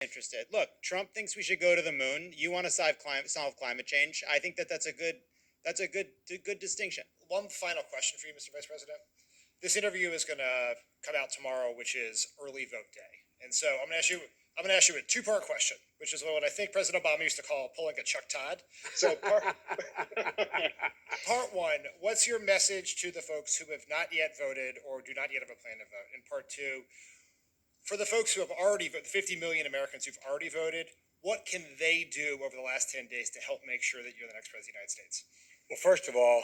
Interested. Look, Trump thinks we should go to the moon. You want to solve climate change. I think that's a good distinction. One final question for you, Mr. Vice President. This interview is going to come out tomorrow, which is early vote day, and so I'm going to ask you a two-part question, which is what I think President Obama used to call pulling a Chuck Todd. So part one, what's your message to the folks who have not yet voted or do not yet have a plan to vote? And part two, for the folks who have already voted, 50 million Americans who've already voted, what can they do over the last 10 days to help make sure that you're the next president of the United States? Well, first of all,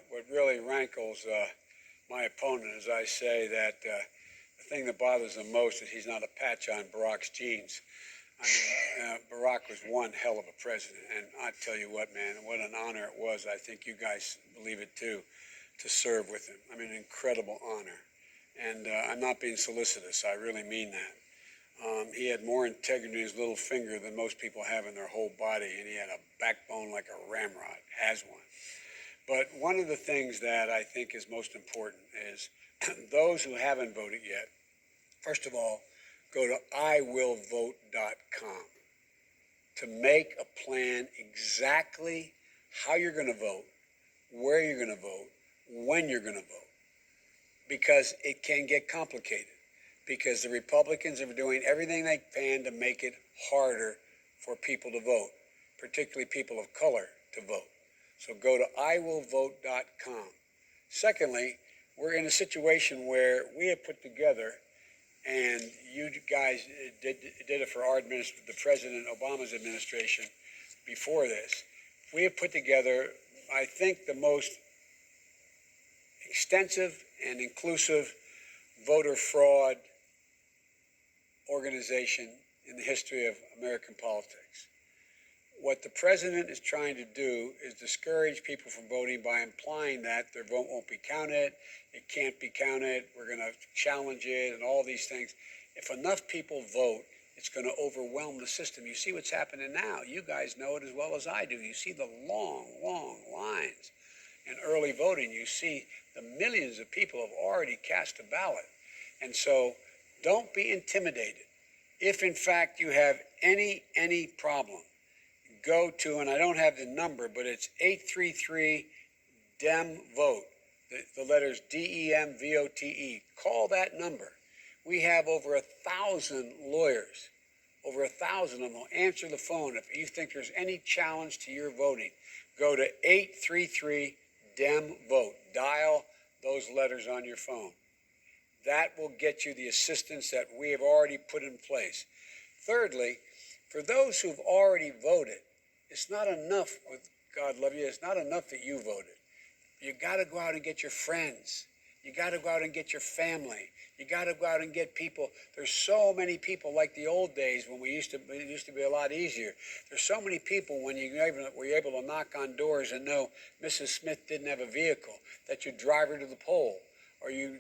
what really rankles my opponent is I say that the thing that bothers him most is he's not a patch on Barack's jeans. I mean, Barack was one hell of a president, and I tell you what, man, what an honor it was. I think you guys believe it too, to serve with him. I mean, an incredible honor. And I'm not being solicitous. I really mean that. He had more integrity in his little finger than most people have in their whole body, and he had a backbone like a ramrod, has one. But one of the things that I think is most important is those who haven't voted yet, first of all, go to iwillvote.com to make a plan exactly how you're going to vote, where you're going to vote, when you're going to vote. Because it can get complicated, because the Republicans are doing everything they can to make it harder for people to vote, particularly people of color to vote. So go to iwillvote.com. Secondly, we're in a situation where we have put together, and you guys did it for our administration, the President Obama's administration before this. We have put together, I think, the most extensive and inclusive voter fraud organization in the history of American politics. What the president is trying to do is discourage people from voting by implying that their vote won't be counted, it can't be counted, we're going to challenge it, and all these things. If enough people vote, it's going to overwhelm the system. You see what's happening now. You guys know it as well as I do. You see the long, long lines in early voting. You see the millions of people have already cast a ballot. And so don't be intimidated. If in fact you have any problem, go to, and I don't have the number, but it's 833-DEM-VOTE, the letters DEMVOTE. Call that number. We have over 1,000 lawyers, over 1,000 of them will answer the phone if you think there's any challenge to your voting. Go to 833-DEM-VOTE. Dial those letters on your phone. That will get you the assistance that we have already put in place. Thirdly, for those who've already voted, it's not enough, with God love you, it's not enough that you voted. You got to go out and get your friends. You got to go out and get your family. You got to go out and get people. There's so many people, like the old days when it used to be a lot easier. There's so many people when were able to knock on doors and know Mrs. Smith didn't have a vehicle, that you drive her to the polls. You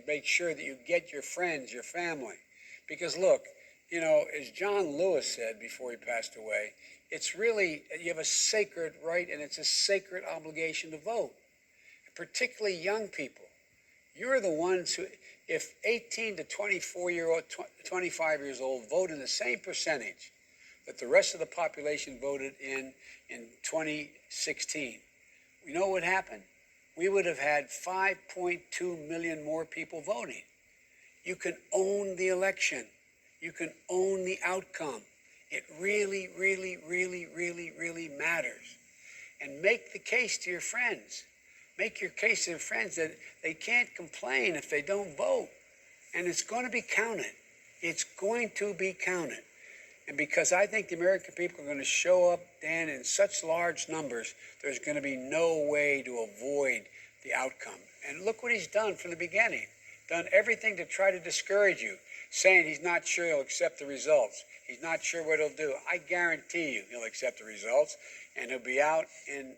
make sure that you get your friends, your family. Because look, as John Lewis said before he passed away, it's really, you have a sacred right and it's a sacred obligation to vote, particularly young people. You're the ones who, if 18 to 25 years old vote in the same percentage that the rest of the population voted in 2016, you know what would happen? We would have had 5.2 million more people voting. You can own the election. You can own the outcome. It really, really, really, really, really matters. And make the case to your friends. Make your case to your friends that they can't complain if they don't vote. And it's going to be counted. It's going to be counted. And because I think the American people are going to show up, Dan, in such large numbers, there's going to be no way to avoid the outcome. And look what he's done from the beginning. Done everything to try to discourage you, saying he's not sure he'll accept the results. He's not sure what he'll do. I guarantee you he'll accept the results, and he'll be out, and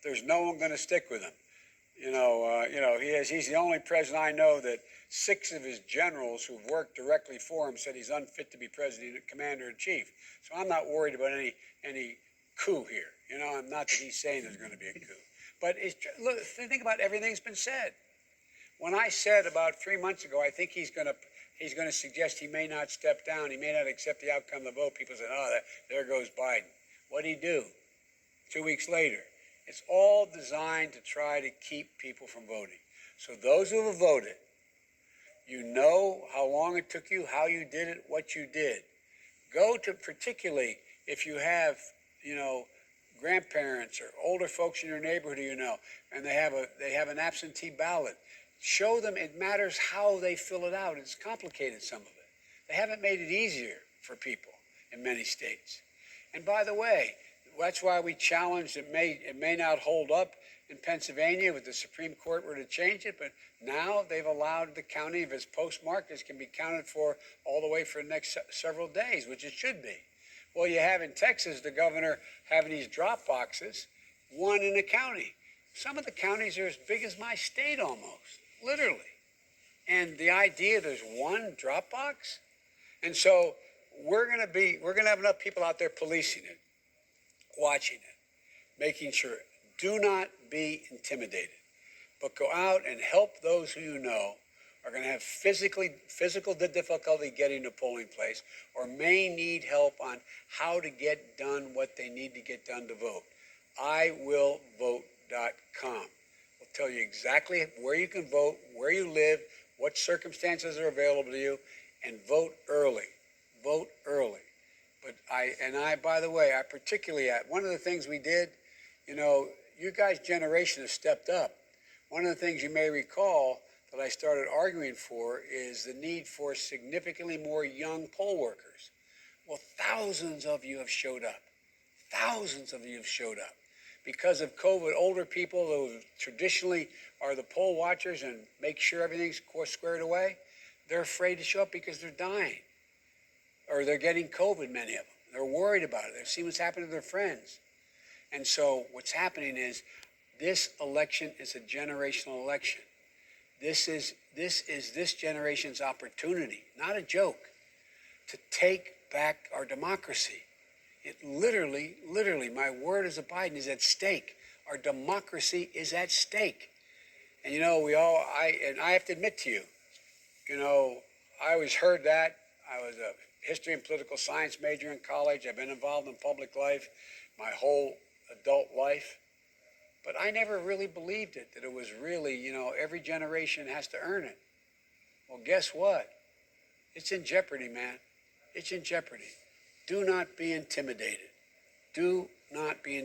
there's no one going to stick with him. He's the only president I know that 6 of his generals who've worked directly for him said he's unfit to be president, commander-in-chief. So I'm not worried about any coup here. I'm not that he's saying there's going to be a coup. But look, think about everything that's been said. When I said about 3 months ago, I think he's going to he's going to suggest he may not step down. He may not accept the outcome of the vote. People say, oh, there goes Biden. What'd he do? 2 weeks later. It's all designed to try to keep people from voting. So those who have voted, you know how long it took you, how you did it, what you did. Go to, particularly if you have, grandparents or older folks in your neighborhood who you know, and they have an absentee ballot. Show them it matters how they fill it out. It's complicated, some of it. They haven't made it easier for people in many states. And by the way, that's why we challenged it may not hold up in Pennsylvania if the Supreme Court were to change it, but now they've allowed the counting of its postmarkers can be counted for all the way for the next several days, which it should be. Well, you have in Texas the governor having these drop boxes, one in a county. Some of the counties are as big as my state almost, literally. And the idea there's one drop box? And so we're going to have enough people out there policing it, watching it, making sure. Do not be intimidated, but go out and help those who you know are going to have physical difficulty getting to a polling place or may need help on how to get done what they need to get done to vote. IWillVote.com will tell you exactly where you can vote, where you live, what circumstances are available to you, and vote early. Vote early. But by the way, I particularly one of the things we did, you guys' generation has stepped up. One of the things you may recall that I started arguing for is the need for significantly more young poll workers. Well, thousands of you have showed up. Thousands of you have showed up. Because of COVID, older people who traditionally are the poll watchers and make sure everything's squared away, they're afraid to show up because they're dying. Or they're getting COVID, many of them. They're worried about it. They've seen what's happened to their friends. And so what's happening is this election is a generational election. This is this generation's opportunity, not a joke, to take back our democracy. It literally, my word as a Biden is at stake. Our democracy is at stake. And I have to admit to you, I always heard that. I was a history and political science major in college. I've been involved in public life my whole adult life. But I never really believed it, that it was really, every generation has to earn it. Well, guess what? It's in jeopardy, man. It's in jeopardy. Do not be intimidated. Do not be intimidated.